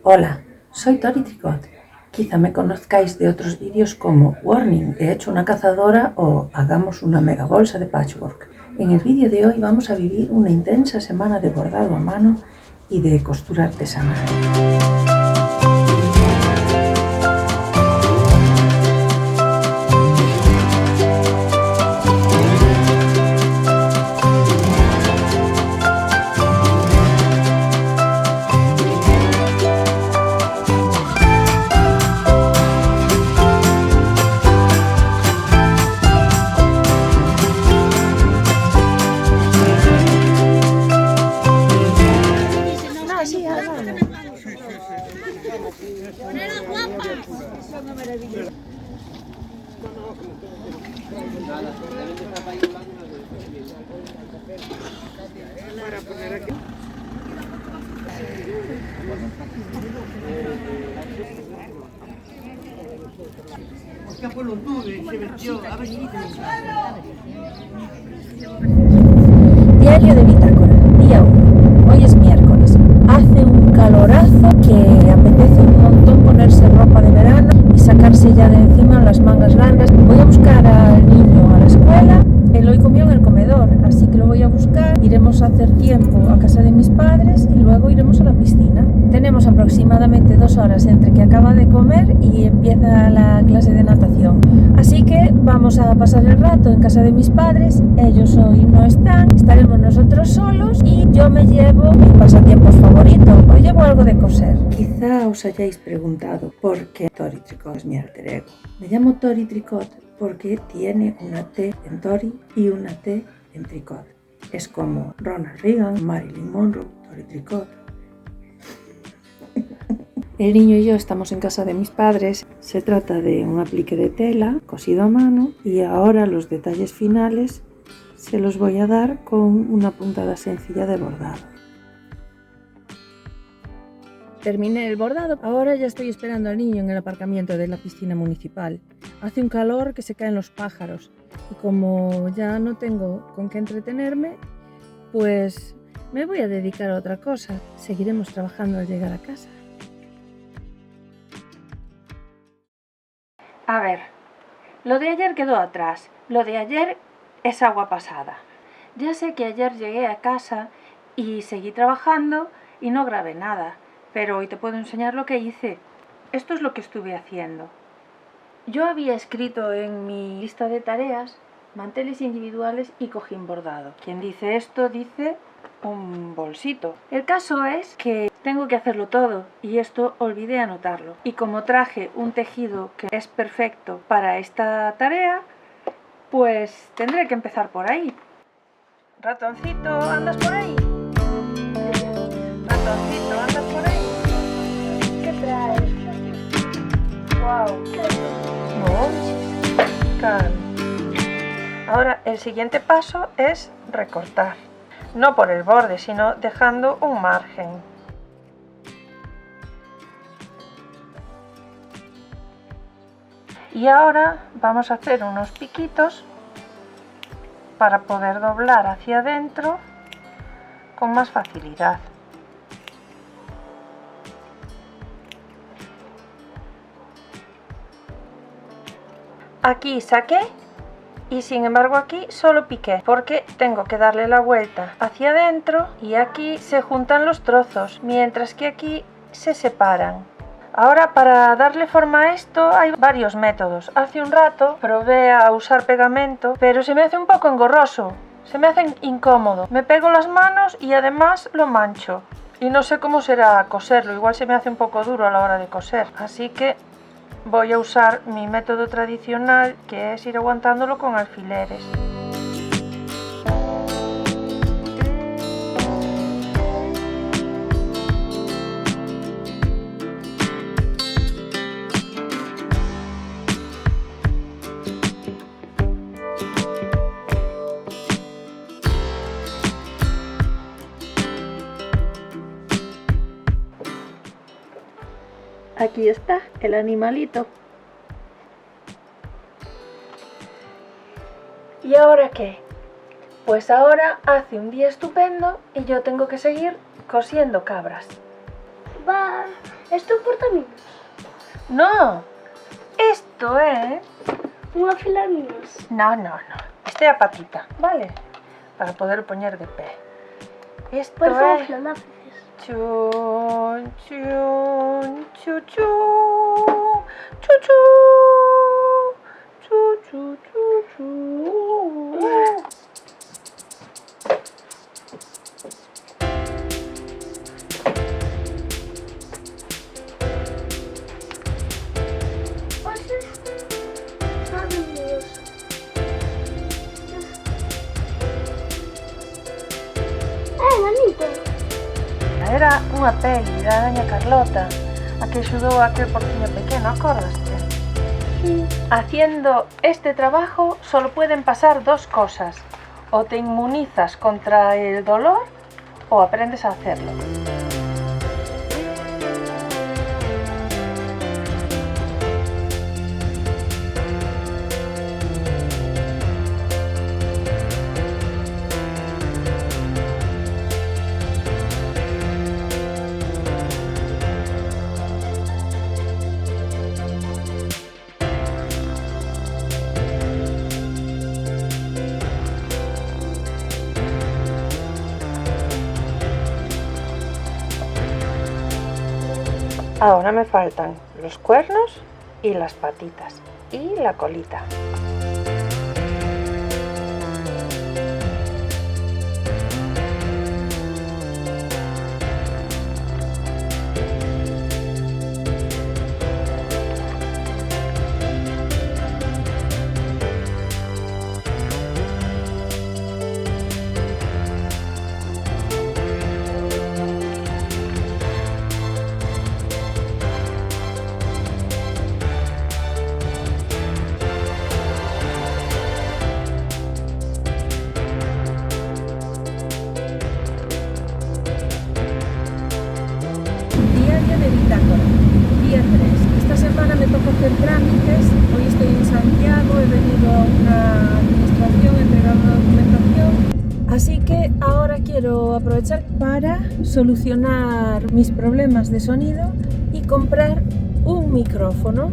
Hola, soy Tori Tricot. Quizá me conozcáis de otros vídeos como Warning, he hecho una cazadora o hagamos una mega bolsa de patchwork. En el vídeo de hoy vamos a vivir una intensa semana de bordado a mano y de costura artesanal. Diario de bitácora, día 1. Hoy es miércoles. Hace un calorazo que apetece un montón ponerse ropa de verano y sacarse ya de encima las mangas largas. Voy a buscar al niño a la escuela. Él hoy comió en el comedor, así que lo voy a buscar. Iremos a hacer tiempo a casa de mis padres y luego iremos a la piscina. Tenemos aproximadamente 2 horas entre que acaba de comer y empieza la clase de natación. Así que vamos a pasar el rato en casa de mis padres. Ellos hoy no están, estaremos nosotros solos y yo me llevo mi pasatiempos favorito. Hoy llevo algo de coser. Quizá os hayáis preguntado por qué Tori Tricot es mi alter ego. Me llamo Tori Tricot porque tiene una T en Tori y una T en Tricot. Es como Ronald Reagan, Marilyn Monroe, Tori Tricot. El niño y yo estamos en casa de mis padres. Se trata de un aplique de tela cosido a mano y ahora los detalles finales se los voy a dar con una puntada sencilla de bordado. Terminé el bordado, ahora ya estoy esperando al niño en el aparcamiento de la piscina municipal. Hace un calor que se caen los pájaros y como ya no tengo con qué entretenerme, pues me voy a dedicar a otra cosa. Seguiremos trabajando al llegar a casa. A ver, lo de ayer quedó atrás, lo de ayer es agua pasada. Ya sé que ayer llegué a casa y seguí trabajando y no grabé nada, pero hoy te puedo enseñar lo que hice. Esto es lo que estuve haciendo. Yo había escrito en mi lista de tareas manteles individuales y cojín bordado. Quien dice esto dice un bolsito. El caso es que tengo que hacerlo todo y esto olvidé anotarlo. Y como traje un tejido que es perfecto para esta tarea, pues tendré que empezar por ahí. Ratoncito, ¿andas por ahí? Ratoncito, ¿andas por ahí? ¿Qué traes? ¡Wow! No, calma. Ahora el siguiente paso es recortar. No por el borde, sino dejando un margen. Y ahora vamos a hacer unos piquitos para poder doblar hacia adentro con más facilidad. Aquí saqué y sin embargo aquí solo piqué porque tengo que darle la vuelta hacia adentro y aquí se juntan los trozos, mientras que aquí se separan. Ahora para darle forma a esto hay varios métodos. Hace un rato probé a usar pegamento, pero se me hace un poco engorroso, se me hace incómodo. Me pego las manos y además lo mancho. Y no sé cómo será coserlo, igual se me hace un poco duro a la hora de coser. Así que voy a usar mi método tradicional, que es ir aguantándolo con alfileres. Aquí está el animalito. ¿Y ahora qué? Pues ahora hace un día estupendo y yo tengo que seguir cosiendo cabras. Va, esto é un portamiños. No, esto é... Unha filamiños. No. Esta é a patita, vale? Para poder poñer de pé. Isto Por favor, é... filaláfices. Chun, chun, chu, chu, chu, chu, chu, chu, chu, chu. Oxe, sabe Dios. Nanito. Era unha peli da Doña Carlota, a que axudou a aquel porciño pequeno, acordaste? Sí. Haciendo este trabajo solo pueden pasar dos cosas: o te inmunizas contra el dolor o aprendes a hacerlo. Ahora me faltan los cuernos y las patitas y la colita. Diario de bitácora, día 3. Esta semana me toca hacer trámites. Hoy estoy en Santiago, he venido a una administración a entregar una documentación. Así que ahora quiero aprovechar para solucionar mis problemas de sonido y comprar un micrófono.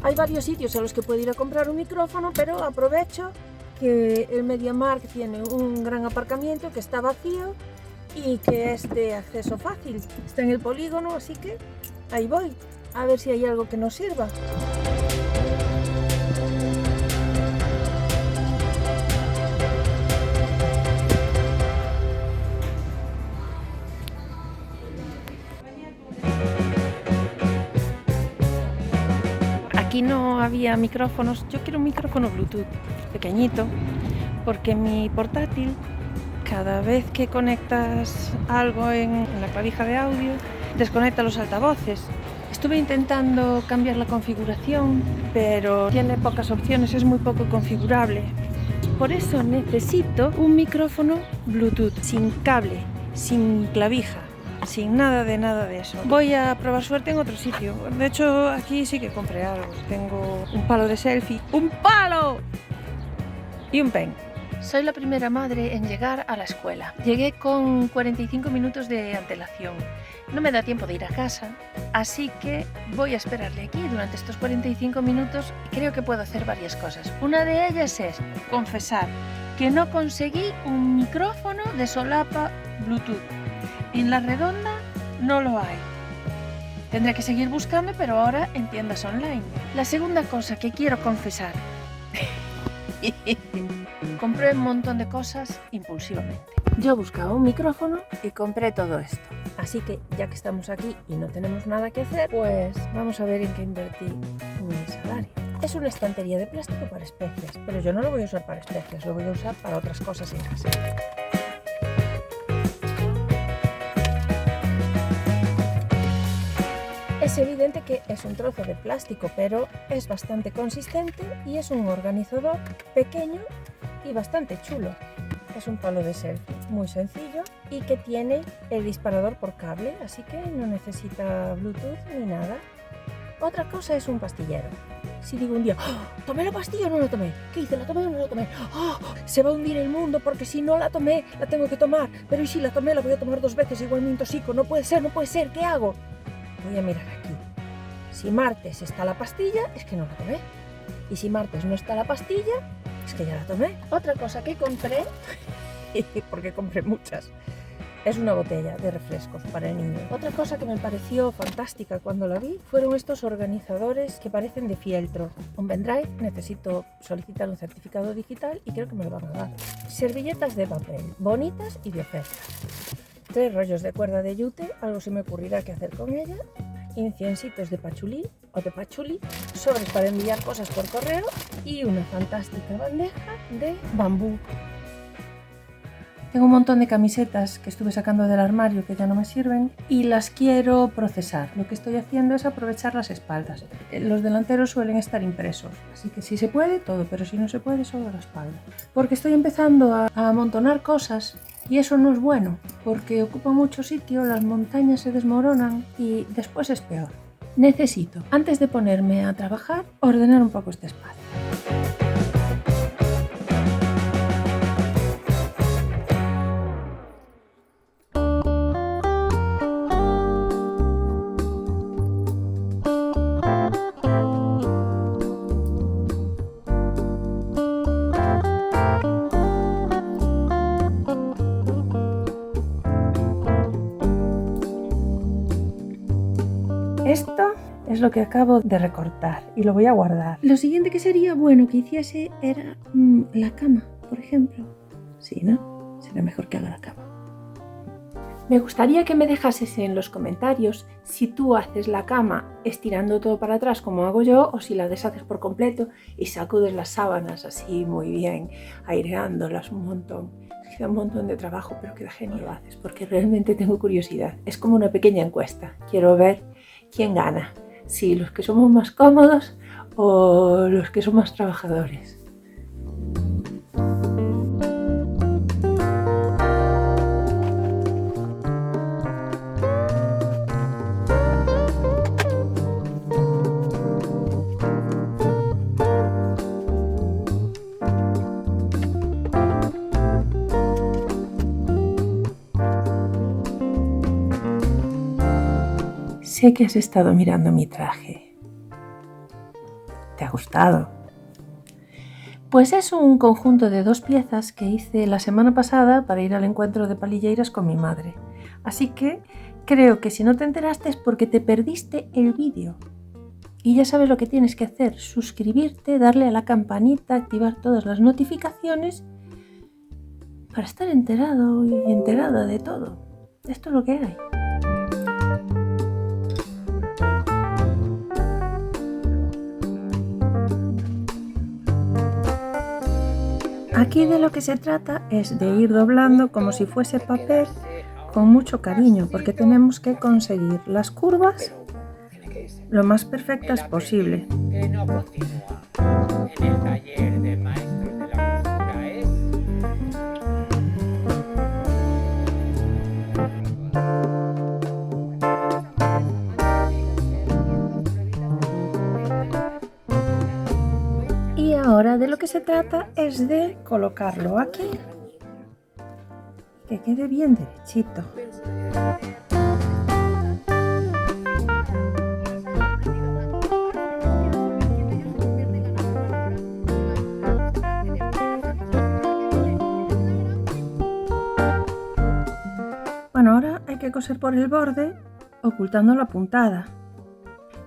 Hay varios sitios a los que puedo ir a comprar un micrófono, pero aprovecho que el MediaMarkt tiene un gran aparcamiento que está vacío y que es de acceso fácil, está en el polígono, así que ahí voy, a ver si hay algo que nos sirva. Aquí no había micrófonos, yo quiero un micrófono Bluetooth pequeñito, porque mi portátil, cada vez que conectas algo en la clavija de audio, desconecta los altavoces. Estuve intentando cambiar la configuración, pero tiene pocas opciones, es muy poco configurable. Por eso necesito un micrófono Bluetooth, sin cable, sin clavija, sin nada de eso. Voy a probar suerte en otro sitio. De hecho, aquí sí que compré algo. Tengo un palo de selfie. ¡Un palo! Y un pen. Soy la primera madre en llegar a la escuela. Llegué con 45 minutos de antelación. No me da tiempo de ir a casa, así que voy a esperarle aquí durante estos 45 minutos y creo que puedo hacer varias cosas. Una de ellas es confesar que no conseguí un micrófono de solapa Bluetooth. En La Redonda no lo hay. Tendré que seguir buscando, pero ahora en tiendas online. La segunda cosa que quiero confesar. Compré un montón de cosas impulsivamente. Yo buscaba un micrófono y compré todo esto. Así que ya que estamos aquí y no tenemos nada que hacer, pues vamos a ver en qué invertí mi salario. Es una estantería de plástico para especias, pero yo no lo voy a usar para especias, lo voy a usar para otras cosas en casa. Es evidente que es un trozo de plástico, pero es bastante consistente y es un organizador pequeño y bastante chulo. Es un palo de selfie muy sencillo y que tiene el disparador por cable, así que no necesita Bluetooth ni nada. Otra cosa es un pastillero. Si digo un día, ¡oh! ¿Tomé la pastilla o no la tomé? ¿Qué hice? ¿La tomé o no la tomé? ¡Oh! Se va a hundir el mundo porque si no la tomé, la tengo que tomar. Pero ¿y si la tomé? La voy a tomar 2 veces, igual me intoxico. No puede ser, ¿qué hago? voy a mirar aquí. Si martes está la pastilla, es que no la tomé. Y si martes no está la pastilla, es que ya la tomé. Otra cosa que compré, porque compré muchas, es una botella de refrescos para el niño. Otra cosa que me pareció fantástica cuando la vi fueron estos organizadores que parecen de fieltro. Un pendrive, necesito solicitar un certificado digital y creo que me lo van a dar. Servilletas de papel, bonitas y de oferta. 3 rollos de cuerda de yute, algo se me ocurrirá que hacer con ella. Inciencitos de pachulí o de pachuli, sobres para enviar cosas por correo y una fantástica bandeja de bambú. Tengo un montón de camisetas que estuve sacando del armario que ya no me sirven y las quiero procesar. Lo que estoy haciendo es aprovechar las espaldas. Los delanteros suelen estar impresos, así que si se puede, todo, pero si no se puede, solo la espalda. Porque estoy empezando a amontonar cosas y eso no es bueno, porque ocupa mucho sitio, las montañas se desmoronan y después es peor. Necesito, antes de ponerme a trabajar, ordenar un poco este espacio. Esto es lo que acabo de recortar y lo voy a guardar. Lo siguiente que sería bueno que hiciese era la cama, por ejemplo. Sí, ¿no? Será mejor que haga la cama. Me gustaría que me dejases en los comentarios si tú haces la cama estirando todo para atrás como hago yo o si la deshaces por completo y sacudes las sábanas así muy bien, aireándolas un montón. Queda un montón de trabajo, pero queda genial lo haces porque realmente tengo curiosidad. Es como una pequeña encuesta. Quiero ver quién gana, si los que somos más cómodos o los que son más trabajadores. Sé que has estado mirando mi traje. ¿Te ha gustado? Pues es un conjunto de 2 piezas que hice la semana pasada para ir al encuentro de palilleiras con mi madre. Así que creo que si no te enteraste es porque te perdiste el vídeo. Y ya sabes lo que tienes que hacer, suscribirte, darle a la campanita, activar todas las notificaciones para estar enterado y enterada de todo. Esto es lo que hay. Aquí de lo que se trata es de ir doblando como si fuese papel con mucho cariño, porque tenemos que conseguir las curvas lo más perfectas posible. Y ahora de lo que se trata es de colocarlo aquí, que quede bien derechito. Bueno, ahora hay que coser por el borde ocultando la puntada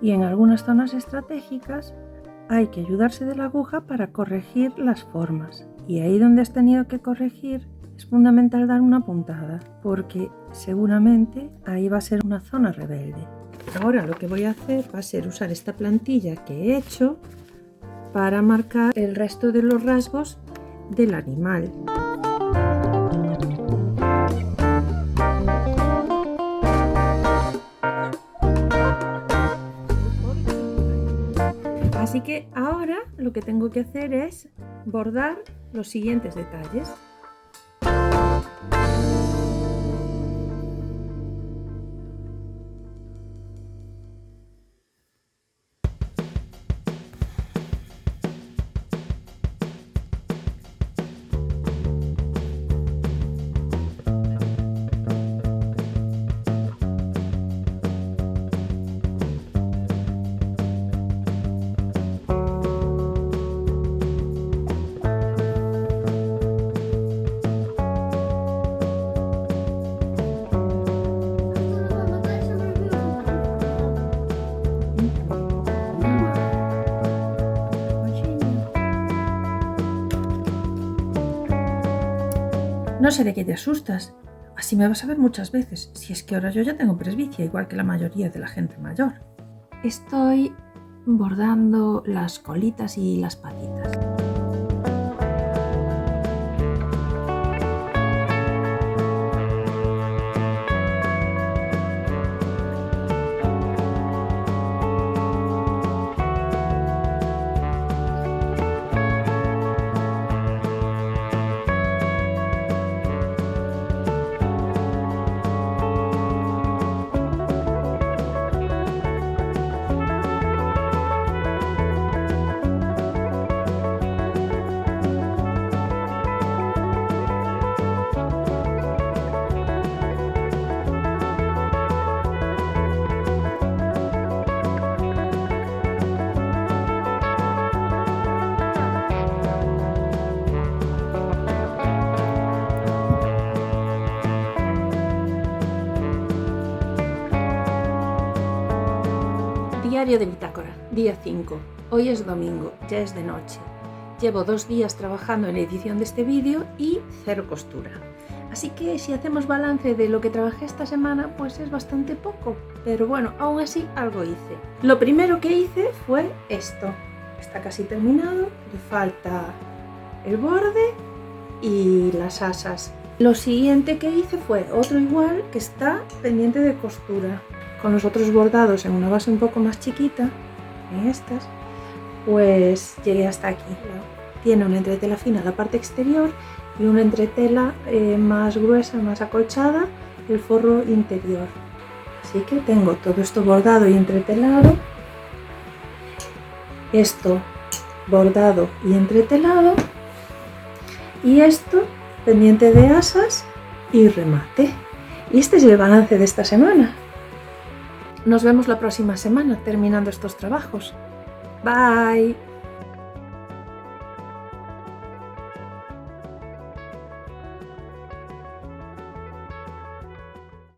y en algunas zonas estratégicas hay que ayudarse de la aguja para corregir las formas. Y ahí donde has tenido que corregir es fundamental dar una puntada, porque seguramente ahí va a ser una zona rebelde. Ahora lo que voy a hacer va a ser usar esta plantilla que he hecho para marcar el resto de los rasgos del animal. Así que ahora lo que tengo que hacer es bordar los siguientes detalles. No sé de qué te asustas. Así me vas a ver muchas veces, si es que ahora yo ya tengo presbicia, igual que la mayoría de la gente mayor. Estoy bordando las colitas y las patitas. Diario de bitácora, día 5. Hoy es domingo, ya es de noche. Llevo 2 días trabajando en la edición de este vídeo y 0 costura. Así que si hacemos balance de lo que trabajé esta semana, pues es bastante poco. Pero bueno, aún así algo hice. Lo primero que hice fue esto. Está casi terminado, le falta el borde y las asas. Lo siguiente que hice fue otro igual que está pendiente de costura. Con los otros bordados en una base un poco más chiquita, en estas, pues llegué hasta aquí. Tiene una entretela fina en la parte exterior y una entretela más gruesa, más acolchada, el forro interior. Así que tengo todo esto bordado y entretelado, esto bordado y entretelado, y esto pendiente de asas y remate. Y este es el balance de esta semana. Nos vemos la próxima semana terminando estos trabajos. Bye.